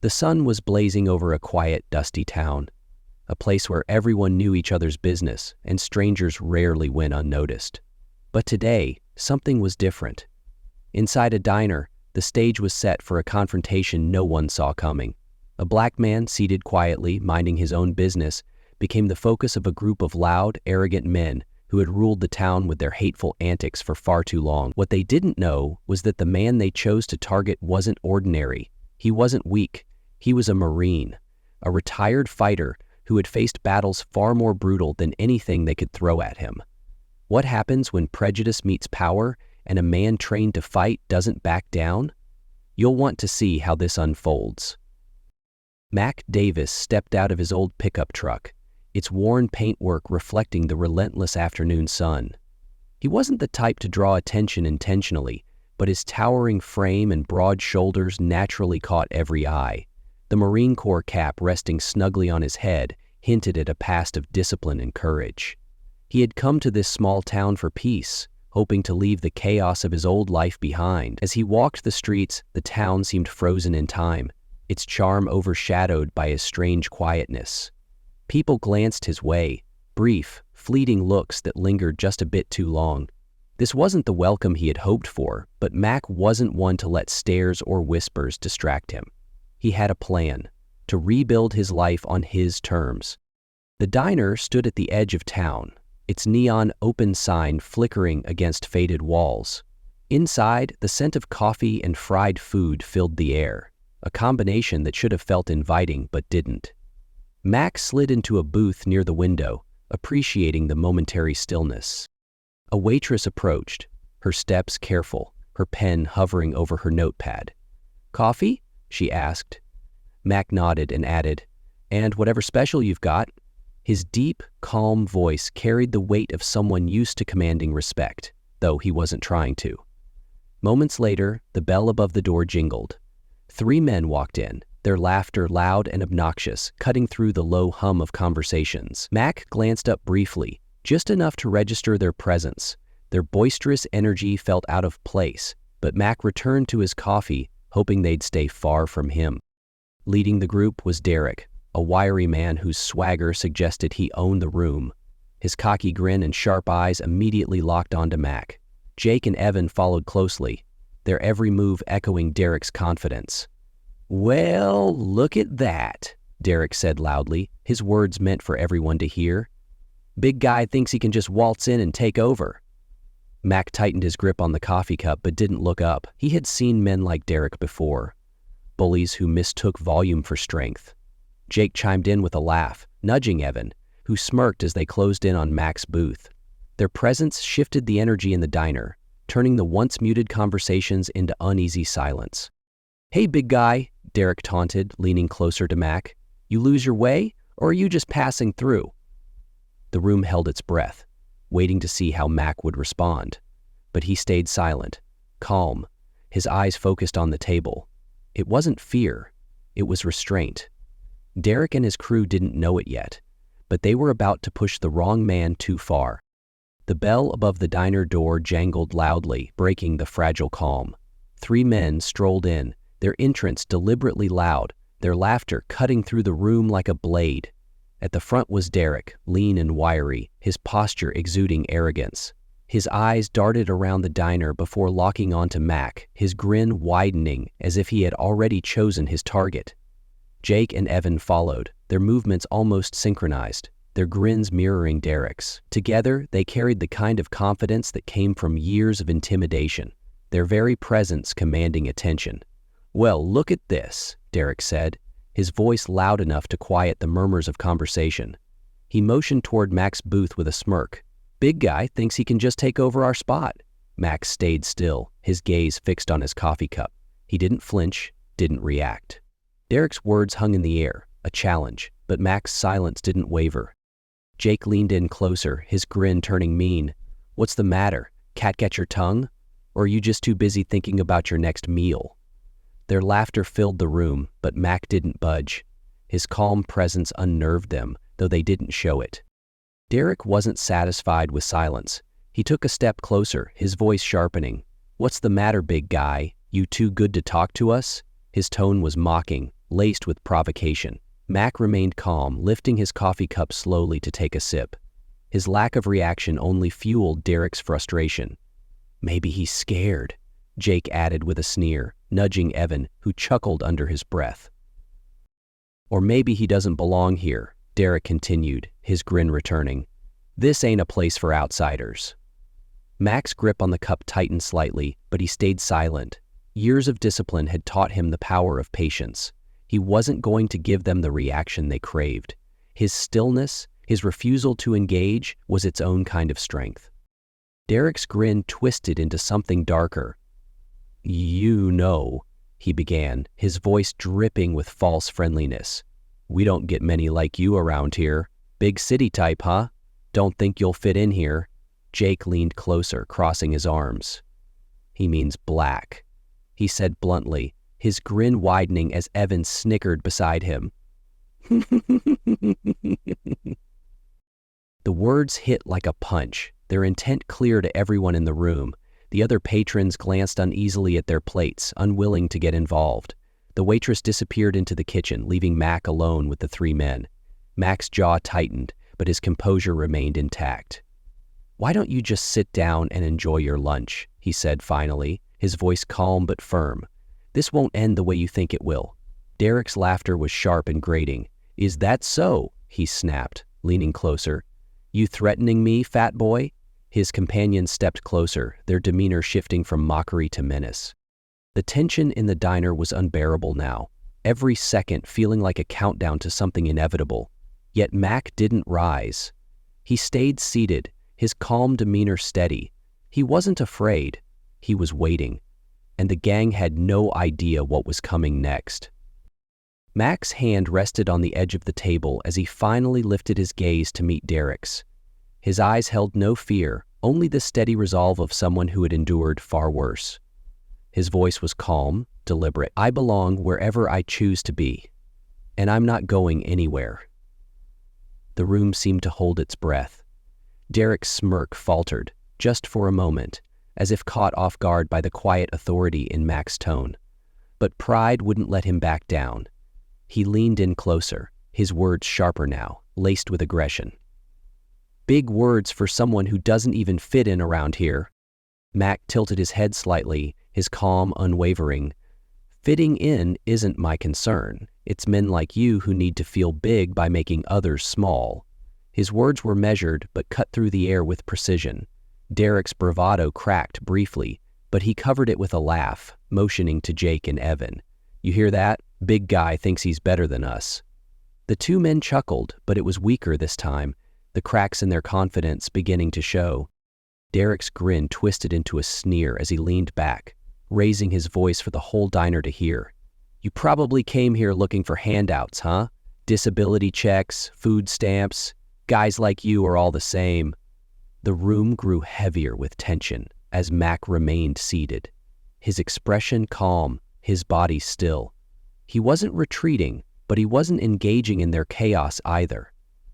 The sun was blazing over a quiet, dusty town, a place where everyone knew each other's business and strangers rarely went unnoticed. But today, something was different. Inside a diner, the stage was set for a confrontation no one saw coming. A black man, seated quietly, minding his own business, became the focus of a group of loud, arrogant men who had ruled the town with their hateful antics for far too long. What they didn't know was that the man they chose to target wasn't ordinary. He wasn't weak. He was a Marine, a retired fighter who had faced battles far more brutal than anything they could throw at him. What happens when prejudice meets power and a man trained to fight doesn't back down? You'll want to see how this unfolds. Mack Davis stepped out of his old pickup truck, its worn paintwork reflecting the relentless afternoon sun. He wasn't the type to draw attention intentionally, but his towering frame and broad shoulders naturally caught every eye. The Marine Corps cap resting snugly on his head hinted at a past of discipline and courage. He had come to this small town for peace, hoping to leave the chaos of his old life behind. As he walked the streets, the town seemed frozen in time, its charm overshadowed by his strange quietness. People glanced his way, brief, fleeting looks that lingered just a bit too long. This wasn't the welcome he had hoped for, but Mack wasn't one to let stares or whispers distract him. He had a plan, to rebuild his life on his terms. The diner stood at the edge of town, its neon open sign flickering against faded walls. Inside, the scent of coffee and fried food filled the air, a combination that should have felt inviting but didn't. Mack slid into a booth near the window, appreciating the momentary stillness. A waitress approached, her steps careful, her pen hovering over her notepad. "Coffee?" she asked. Mack nodded and added, "And whatever special you've got." His deep, calm voice carried the weight of someone used to commanding respect, though he wasn't trying to. Moments later, the bell above the door jingled. 3 men walked in, their laughter loud and obnoxious, cutting through the low hum of conversations. Mack glanced up briefly, just enough to register their presence. Their boisterous energy felt out of place, but Mack returned to his coffee, hoping they'd stay far from him. Leading the group was Derek, a wiry man whose swagger suggested he owned the room. His cocky grin and sharp eyes immediately locked onto Mack. Jake and Evan followed closely, their every move echoing Derek's confidence. "Well, look at that," Derek said loudly, his words meant for everyone to hear. "Big guy thinks he can just waltz in and take over." Mack tightened his grip on the coffee cup but didn't look up. He had seen men like Derek before, bullies who mistook volume for strength. Jake chimed in with a laugh, nudging Evan, who smirked as they closed in on Mack's booth. Their presence shifted the energy in the diner, turning the once muted conversations into uneasy silence. "Hey, big guy," Derek taunted, leaning closer to Mack. "You lose your way, or are you just passing through?" The room held its breath, waiting to see how Mack would respond. But he stayed silent, calm, his eyes focused on the table. It wasn't fear, it was restraint. Derek and his crew didn't know it yet, but they were about to push the wrong man too far. The bell above the diner door jangled loudly, breaking the fragile calm. 3 men strolled in, their entrance deliberately loud, their laughter cutting through the room like a blade. At the front was Derek, lean and wiry, his posture exuding arrogance. His eyes darted around the diner before locking onto Mack, his grin widening as if he had already chosen his target. Jake and Evan followed, their movements almost synchronized, their grins mirroring Derek's. Together, they carried the kind of confidence that came from years of intimidation, their very presence commanding attention. "Well, look at this," Derek said, his voice loud enough to quiet the murmurs of conversation. He motioned toward Mack's booth with a smirk. "Big guy thinks he can just take over our spot." Mack stayed still, his gaze fixed on his coffee cup. He didn't flinch, didn't react. Derek's words hung in the air, a challenge, but Mack's silence didn't waver. Jake leaned in closer, his grin turning mean. "What's the matter? Cat get your tongue? Or are you just too busy thinking about your next meal?" Their laughter filled the room, but Mack didn't budge. His calm presence unnerved them, though they didn't show it. Derek wasn't satisfied with silence. He took a step closer, his voice sharpening. "What's the matter, big guy? You too good to talk to us?" His tone was mocking, laced with provocation. Mack remained calm, lifting his coffee cup slowly to take a sip. His lack of reaction only fueled Derek's frustration. "Maybe he's scared," Jake added with a sneer, nudging Evan, who chuckled under his breath. "Or maybe he doesn't belong here," Derek continued, his grin returning. "This ain't a place for outsiders." Mack's grip on the cup tightened slightly, but he stayed silent. Years of discipline had taught him the power of patience. He wasn't going to give them the reaction they craved. His stillness, his refusal to engage, was its own kind of strength. Derek's grin twisted into something darker. "You know," he began, his voice dripping with false friendliness. "We don't get many like you around here. Big city type, huh? Don't think you'll fit in here." Jake leaned closer, crossing his arms. "He means black," he said bluntly, his grin widening as Evan snickered beside him. The words hit like a punch, their intent clear to everyone in the room. The other patrons glanced uneasily at their plates, unwilling to get involved. The waitress disappeared into the kitchen, leaving Mack alone with the three men. Mack's jaw tightened, but his composure remained intact. "Why don't you just sit down and enjoy your lunch?" he said finally, his voice calm but firm. "This won't end the way you think it will." Derek's laughter was sharp and grating. "Is that so?" he snapped, leaning closer. "You threatening me, fat boy?" His companions stepped closer, their demeanor shifting from mockery to menace. The tension in the diner was unbearable now, every second feeling like a countdown to something inevitable. Yet Mack didn't rise. He stayed seated, his calm demeanor steady. He wasn't afraid. He was waiting. And the gang had no idea what was coming next. Mack's hand rested on the edge of the table as he finally lifted his gaze to meet Derek's. His eyes held no fear, only the steady resolve of someone who had endured far worse. His voice was calm, deliberate. "I belong wherever I choose to be, and I'm not going anywhere." The room seemed to hold its breath. Derek's smirk faltered, just for a moment, as if caught off guard by the quiet authority in Mack's tone. But pride wouldn't let him back down. He leaned in closer, his words sharper now, laced with aggression. "Big words for someone who doesn't even fit in around here." Mack tilted his head slightly, his calm unwavering. "Fitting in isn't my concern. It's men like you who need to feel big by making others small." His words were measured but cut through the air with precision. Derek's bravado cracked briefly, but he covered it with a laugh, motioning to Jake and Evan. "You hear that? Big guy thinks he's better than us." The two men chuckled, but it was weaker this time, the cracks in their confidence beginning to show. Derek's grin twisted into a sneer as he leaned back, raising his voice for the whole diner to hear. "You probably came here looking for handouts, huh? Disability checks, food stamps. Guys like you are all the same." The room grew heavier with tension as Mack remained seated, his expression calm, his body still. He wasn't retreating, but he wasn't engaging in their chaos either.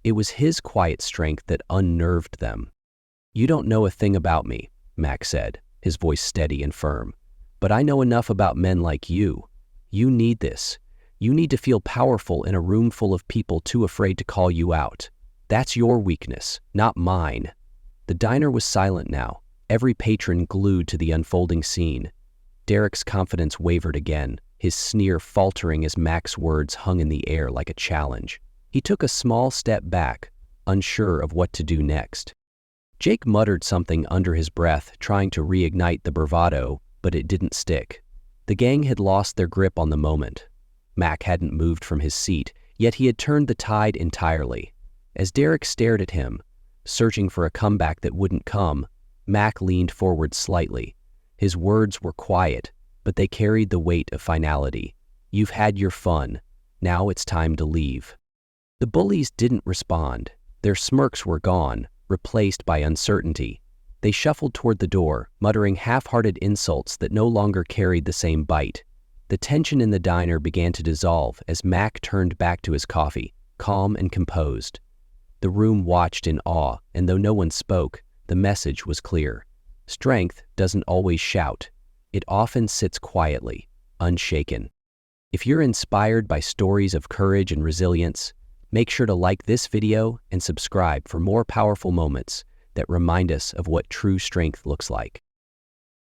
It was his quiet strength that unnerved them. "You don't know a thing about me," Mack said, his voice steady and firm. "But I know enough about men like you. You need this. You need to feel powerful in a room full of people too afraid to call you out. That's your weakness, not mine." The diner was silent now, every patron glued to the unfolding scene. Derek's confidence wavered again, his sneer faltering as Mack's words hung in the air like a challenge. He took a small step back, unsure of what to do next. Jake muttered something under his breath, trying to reignite the bravado, but it didn't stick. The gang had lost their grip on the moment. Mack hadn't moved from his seat, yet he had turned the tide entirely. As Derek stared at him, searching for a comeback that wouldn't come, Mack leaned forward slightly. His words were quiet, but they carried the weight of finality. "You've had your fun. Now it's time to leave." The bullies didn't respond. Their smirks were gone, replaced by uncertainty. They shuffled toward the door, muttering half-hearted insults that no longer carried the same bite. The tension in the diner began to dissolve as Mack turned back to his coffee, calm and composed. The room watched in awe, and though no one spoke, the message was clear. Strength doesn't always shout. It often sits quietly, unshaken. If you're inspired by stories of courage and resilience, make sure to like this video and subscribe for more powerful moments that remind us of what true strength looks like.